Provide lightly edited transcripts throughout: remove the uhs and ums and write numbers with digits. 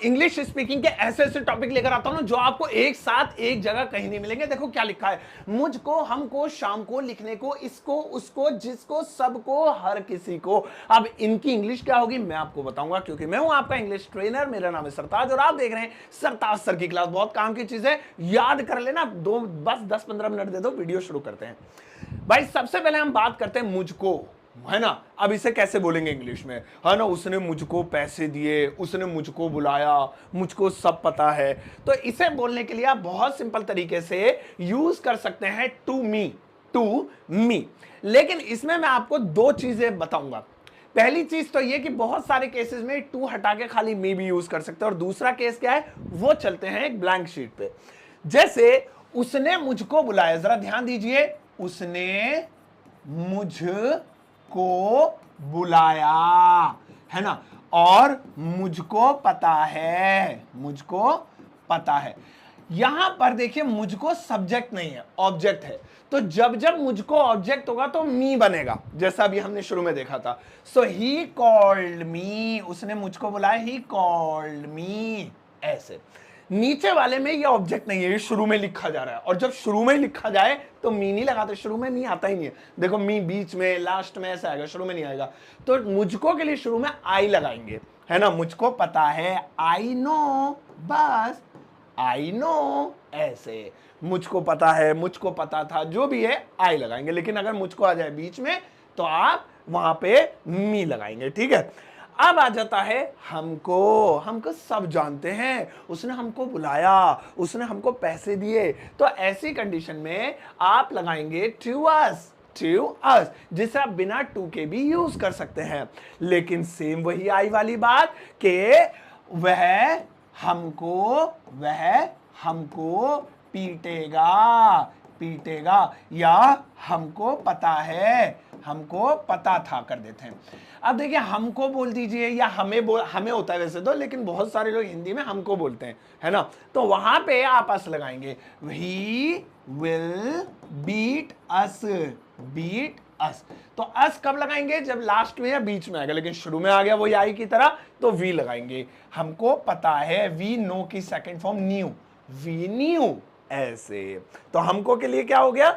English speaking के ऐसे ऐसे टॉपिक लेकर आता हूं जो आपको एक साथ एक जगह कहीं नहीं मिलेंगे। देखो क्या लिखा है, मुझको, हमको, शाम को, लिखने को, इसको, उसको, जिसको, सबको, हर किसी को। अब इनकी इंग्लिश क्या होगी मैं आपको बताऊंगा, क्योंकि मैं हूं आपका इंग्लिश ट्रेनर, मेरा नाम है सरताज और आप देख रहे हैं सरताज सर की क्लास। बहुत काम की चीज है, याद कर लेना, बस 10-15 मिनट दे दो, वीडियो शुरू करते हैं। भाई सबसे पहले हम बात करते हैं मुझको, है ना। अब इसे कैसे बोलेंगे इंग्लिश में, है ना। उसने मुझको पैसे दिए, उसने मुझको बुलाया, मुझको सब पता है। तो इसे बोलने के लिए आप बहुत सिंपल तरीके से यूज कर सकते हैं टू मी, टू मी। लेकिन इसमें मैं आपको दो चीजें बताऊंगा। पहली चीज तो ये कि बहुत सारे केसेस में टू हटा के खाली मी भी यूज कर सकते हैं, और दूसरा केस क्या है वो चलते हैं एक ब्लैंक शीट पे। जैसे उसने मुझको बुलाया, जरा ध्यान दीजिए, उसने मुझको बुलाया, है ना, और मुझको पता है, मुझको पता है। यहां पर देखिए मुझको सब्जेक्ट नहीं है, ऑब्जेक्ट है। तो जब जब मुझको ऑब्जेक्ट होगा तो मी बनेगा, जैसा अभी हमने शुरू में देखा था। सो ही कॉल्ड मी, उसने मुझको बुलाया, ही कॉल्ड मी। ऐसे नीचे वाले में ये ऑब्जेक्ट नहीं है, ये शुरू में लिखा जा रहा है, और जब शुरू में लिखा जाए तो मी नहीं लगाते, शुरू में मी आता ही नहीं है। देखो मी बीच में, लास्ट में ऐसा आएगा, शुरू में नहीं आएगा। तो मुझको के लिए शुरू में आई लगाएंगे, है ना। मुझको पता है, आई नो, बस आई नो। ऐसे मुझको पता है, मुझको पता था, जो भी है आई लगाएंगे। लेकिन अगर मुझको आ जाए बीच में तो आप वहां पे मी लगाएंगे, ठीक है। अब आ जाता है हमको, हमको सब जानते हैं, उसने हमको बुलाया, उसने हमको पैसे दिए। तो ऐसी कंडीशन में आप लगाएंगे टू अस, टू अस, जिसे आप बिना टू के भी यूज कर सकते हैं। लेकिन सेम वही आई वाली बात कि वह हमको पीटेगा, पीटेगा, या हमको पता है, हमको पता था कर देते हैं। अब देखिए हमको बोल दीजिए, या हमें होता है वैसे तो, लेकिन बहुत सारे लोग हिंदी में हमको बोलते हैं, है ना। तो वहां पे आप अस लगाएंगे, he will beat us, beat us. तो अस कब लगाएंगे, जब लास्ट में या बीच में आएगा। लेकिन शुरू में आ गया वही आई की तरह तो वी लगाएंगे। हमको पता है, वी नो की second form knew, we knew. ऐसे तो हमको के लिए क्या हो गया,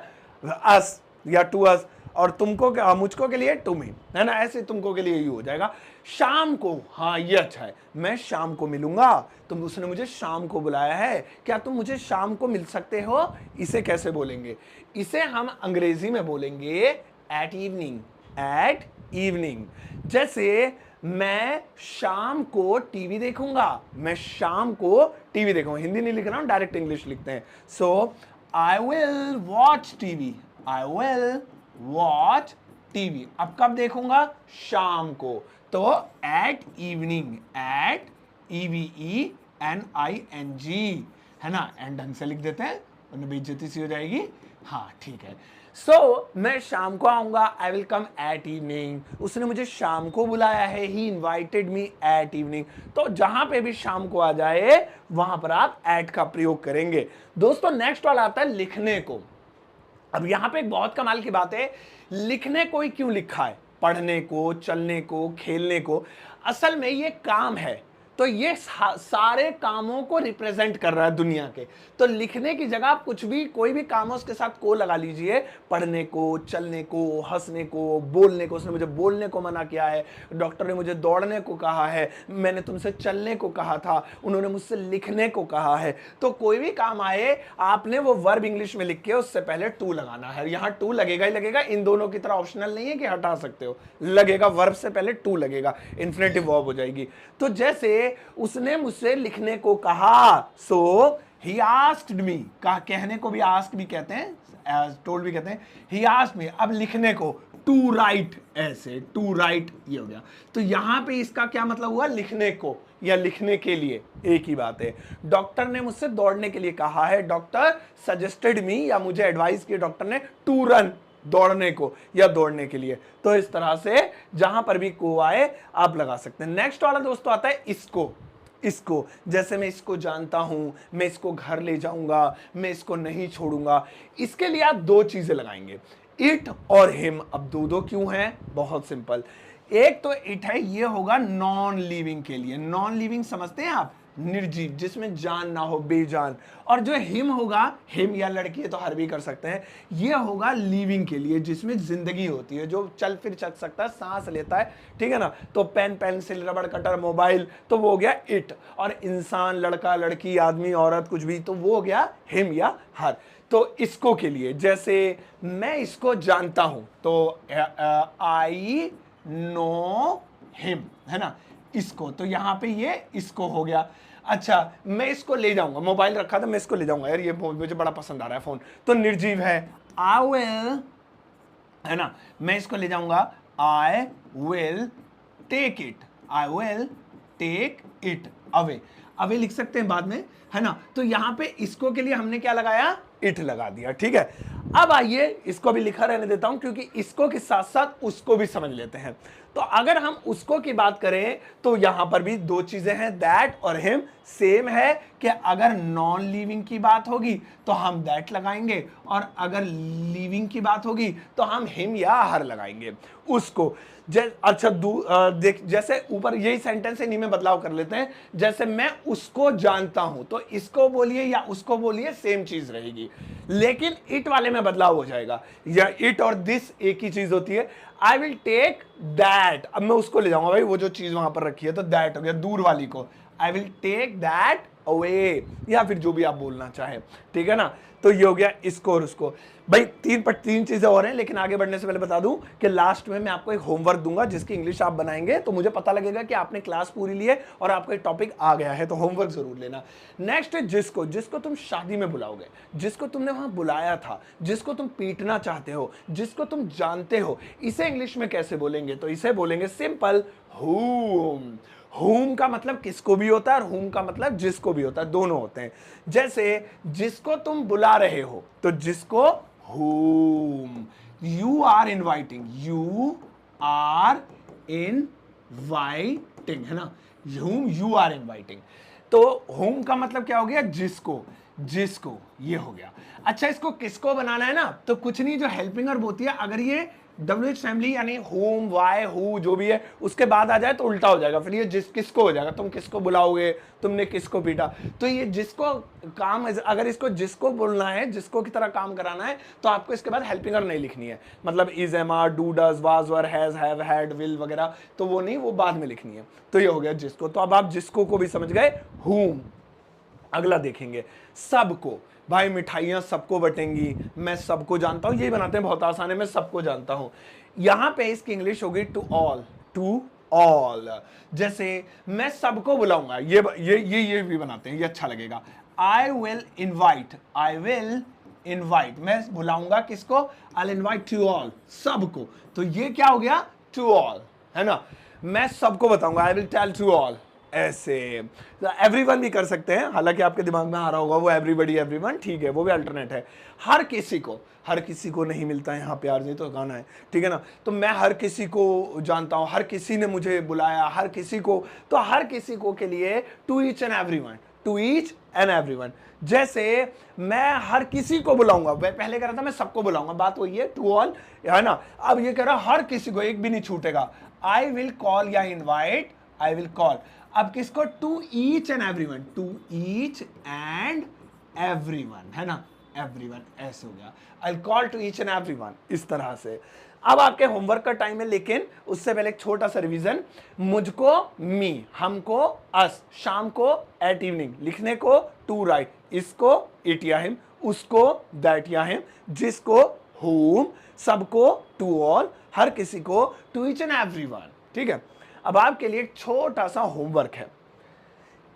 अस या टू अस, और तुमको क्या, मुझको के लिए टू मी, है ना। ऐसे तुमको के लिए यू हो जाएगा। शाम को, हाँ ये अच्छा है, मैं शाम को मिलूंगा, तुम, उसने मुझे शाम को बुलाया है, क्या तुम मुझे शाम को मिल सकते हो। इसे कैसे बोलेंगे, इसे हम अंग्रेजी में बोलेंगे एट इवनिंग, एट इवनिंग। जैसे मैं शाम को टीवी देखूंगा, मैं शाम को टीवी देखूंगा, हिंदी नहीं लिख रहा हूं, डायरेक्ट इंग्लिश लिखते हैं। So I will watch TV, I will watch TV. अब कब देखूंगा, शाम को। तो एट इवनिंग, एट EVENING, है ना। एंड ढंग से लिख देते हैं, उन्हें बेइज्जती सी हो जाएगी। हाँ ठीक है। सो मैं शाम को आऊंगा, I will come at evening. उसने मुझे शाम को बुलाया है, he invited me at evening. तो जहां पे भी शाम को आ जाए वहां पर आप एट का प्रयोग करेंगे। दोस्तों नेक्स्ट वाला आता है लिखने को। अब यहां पे एक बहुत कमाल की बात है, लिखने को ही क्यों लिखा है, पढ़ने को, चलने को, खेलने को। असल में ये काम है, तो ये सारे कामों को रिप्रेजेंट कर रहा है दुनिया के। तो लिखने की जगह आप कुछ भी, कोई भी काम है उसके साथ को लगा लीजिए। पढ़ने को, चलने को, हंसने को, बोलने को। उसने मुझे बोलने को मना किया है, डॉक्टर ने मुझे दौड़ने को कहा है, मैंने तुमसे चलने को कहा था, उन्होंने मुझसे लिखने को कहा है। तो कोई भी काम आए, आपने वो वर्ब इंग्लिश में लिख के उससे पहले टू लगाना है। यहां टू लगेगा ही लगेगा, इन दोनों की तरह ऑप्शनल नहीं है कि हटा सकते हो, लगेगा, वर्ब से पहले टू लगेगा, इन्फिनेटिव वर्ब हो जाएगी। तो जैसे उसने मुझसे लिखने को कहा, सो ही आस्क्ड मी, कहने को भी आस्क भी कहते हैं, टोल्ड भी कहते हैं, ही आस्क्ड मी। अब लिखने को टू राइट, ऐसे टू राइट ये हो गया। तो यहां पे इसका क्या मतलब हुआ, लिखने को या लिखने के लिए, एक ही बात है। डॉक्टर ने मुझसे दौड़ने के लिए कहा है, डॉक्टर सजेस्टेड मी, या मुझे एडवाइस की डॉक्टर ने, टू रन, दौड़ने को या दौड़ने के लिए। तो इस तरह से जहां पर भी को आए आप लगा सकते हैं। नेक्स्ट वाला दोस्तों आता है इसको, इसको। जैसे मैं इसको जानता हूं, मैं इसको घर ले जाऊंगा, मैं इसको नहीं छोड़ूंगा। इसके लिए आप दो चीजें लगाएंगे, इट और हिम। अब दो दो क्यों है, बहुत सिंपल। एक तो इट है, ये होगा नॉन लिविंग के लिए। नॉन लिविंग समझते हैं आप, निर्जीव, जिसमें जान ना हो, बेजान। और जो हिम होगा, हिम या लड़की है तो हर भी कर सकते हैं, ये होगा लिविंग के लिए, जिसमें जिंदगी होती है, जो चल फिर चल सकता है, सांस लेता है, ठीक है ना। तो पेन, पेंसिल, रबड़, कटर, मोबाइल, तो वो हो गया इट। और इंसान, लड़का, लड़की, आदमी, औरत, कुछ भी, तो वो हो गया हिम या हर। तो इसको के लिए, जैसे मैं इसको जानता हूं, तो आई नो हिम, है ना, इसको। तो यहां पे ये इसको हो गया। अच्छा, मैं इसको ले जाऊंगा, मोबाइल रखा था, मैं इसको ले जाऊंगा, यार ये मुझे बड़ा पसंद आ रहा है फोन, तो निर्जीव है, आई विल, है ना, मैं इसको ले जाऊंगा, I will take it, I will take it away. Away लिख सकते हैं बाद में, है ना। तो यहां पे इसको के लिए हमने क्या लगाया, इट लगा दिया, ठीक है। अब आइए इसको भी लिखा रहने देता हूं, क्योंकि इसको के साथ साथ उसको भी समझ लेते हैं। तो अगर हम उसको की बात करें, तो यहां पर भी दो चीजें हैं, दैट और हिम। सेम है कि अगर नॉन लिविंग की बात होगी तो हम दैट लगाएंगे, और अगर लिविंग की बात होगी तो हम हिम या हर लगाएंगे उसको। अच्छा, देख, जैसे ऊपर यही सेंटेंस है, इन्हीं में बदलाव कर लेते हैं। जैसे मैं उसको जानता हूं, तो इसको बोलिए या उसको बोलिए, सेम चीज रहेगी, लेकिन इट वाले में बदलाव हो जाएगा। या इट और दिस एक ही चीज होती है। आई विल टेक दैट, अब मैं उसको ले जाऊंगा, भाई वो जो चीज वहां पर रखी है, तो दैट हो गया, दूर वाली को। I will take that away, या फिर जो भी आप बोलना चाहे, ठीक है ना। तो ये हो गया इसको और उसको। भाई तीन चीजें और हैं, लेकिन आगे बढ़ने से पहले बता दूं कि लास्ट में मैं आपको एक होमवर्क दूंगा, जिसकी इंग्लिश आप बनाएंगे, तो मुझे पता लगेगा कि आपने क्लास पूरी ली है और आपको एक टॉपिक आ गया है, तो होमवर्क जरूर लेना। नेक्स्ट है जिसको, जिसको तुम शादी में बुलाओगे, जिसको तुमने वहां बुलाया था, जिसको तुम पीटना चाहते हो, जिसको तुम जानते हो, इसे इंग्लिश में कैसे बोलेंगे, तो इसे बोलेंगे सिंपल whom। हुम का मतलब किसको भी होता है, और हुम का मतलब जिसको भी होता है, दोनों होते हैं। जैसे जिसको तुम बुला रहे हो, तो जिसको whom, you are inviting, you are inviting, है ना, हुम यू आर इनवाइटिंग। तो हुम का मतलब क्या हो गया, जिसको, जिसको, ये हो गया। अच्छा, इसको किसको बनाना है ना, तो कुछ नहीं, जो हेल्पिंग वर्ब होती है, अगर ये WH फैमिली यानी होम, वाई, हु जो भी है, उसके बाद आ जाए तो उल्टा हो जाएगा, फिर ये जिस किसको हो जाएगा, तुम किसको बुलाओगे, तुमने किसको पीटा। तो ये जिसको काम, अगर इसको जिसको बोलना है, जिसको की तरह काम कराना है, तो आपको इसके बाद हेल्पिंग वर्ब नहीं लिखनी है, मतलब is, am, are, do, does, was, were, has, have, had, will वगैरह, तो वो नहीं, वो बाद में लिखनी है। तो ये हो गया जिसको। तो अब आप जिसको को भी समझ गए, हुम। अगला देखेंगे सबको। भाई मिठाइयां सबको बटेंगी, मैं सबको जानता हूं, यही बनाते हैं, बहुत आसान है, मैं सबको जानता हूं। यहां पे इसकी इंग्लिश होगी टू ऑल, टू ऑल। जैसे मैं सबको बुलाऊंगा, ये भी बनाते हैं, ये अच्छा लगेगा। I will invite, I will invite, मैं बुलाऊंगा किसको, आई इनवाइट टू ऑल, सबको। तो ये क्या हो गया, टू ऑल, है ना। मैं सबको बताऊंगा, I will tell to all, ऐसे। एवरीवन भी कर सकते हैं, हालांकि आपके दिमाग में आ रहा होगा वो एवरीबॉडी, एवरीवन, ठीक है, वो भी अल्टरनेट है। हर किसी को, हर किसी को नहीं मिलता है यहाँ प्यार, नहीं तो गाना है, ठीक है ना। तो मैं हर किसी को जानता हूँ, हर किसी ने मुझे बुलाया, हर किसी को, तो हर किसी को के लिए to each and everyone, to each and everyone. जैसे मैं हर किसी को बुलाऊंगा, पहले कह रहा था मैं सबको बुलाऊंगा, बात वही है, टू ऑल, है ना। अब ये कह रहा हर किसी को, एक भी नहीं छूटेगा। आई विल कॉल या इनवाइट, आई विल कॉल। अब किसको, to each and everyone, to each and everyone, है ना, एवरीवन, ऐसे हो गया। I call to each and everyone, इस तरह से। अब आपके होमवर्क का टाइम है, लेकिन उससे पहले एक छोटा सा रिवीजन। मुझको मी, हमको अस, शाम को एट इवनिंग, लिखने को टू राइट, इसको इट या हिम, उसको दैट या हिम, जिसको whom, सबको टू ऑल, हर किसी को टू ईच एंड एवरीवन, ठीक है। अब आपके लिए एक छोटा सा होमवर्क है।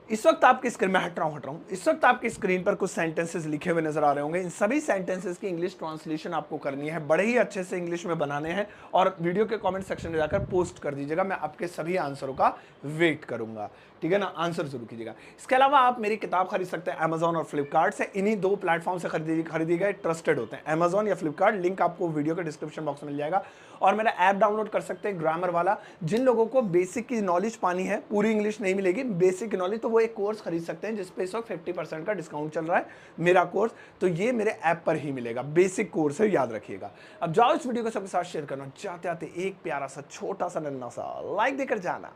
इस वक्त आपकी स्क्रीन में हट रहा हूं, इस वक्त आपकी स्क्रीन पर कुछ सेंटेंसेस लिखे हुए नजर आ रहे होंगे। इन सभी सेंटेंसेस की इंग्लिश ट्रांसलेशन आपको करनी है, बड़े ही अच्छे से इंग्लिश में बनाने हैं, और वीडियो के कमेंट सेक्शन में जाकर पोस्ट कर दीजिएगा। मैं आपके सभी आंसरों का वेट करूंगा, ठीक है ना, आंसर जरूर कीजिएगा। इसके अलावा आप मेरी किताब खरीद सकते हैं अमेजॉन और फ्लिपकार्ट से। इन्हीं दो प्लेटफॉर्म से खरीदी गए ट्रस्टेड होते हैं, अमेजॉन या फ्लिपकार्ट, लिंक आपको वीडियो के डिस्क्रिप्शन बॉक्स में मिल जाएगा। और मेरा ऐप डाउनलोड कर सकते हैं, ग्रामर वाला। जिन लोगों को बेसिक की नॉलेज पानी है, पूरी इंग्लिश नहीं मिलेगी, बेसिक नॉलेज, तो वो वो एक कोर्स खरीद सकते हैं जिस पे इस वक्त 50% का डिस्काउंट चल रहा है, मेरा कोर्स। तो ये मेरे ऐप पर ही मिलेगा, बेसिक कोर्स है, याद रखिएगा। अब जाओ इस वीडियो को सबके साथ शेयर करना, जाते आते एक प्यारा सा छोटा सा नन्ना सा लाइक देकर जाना।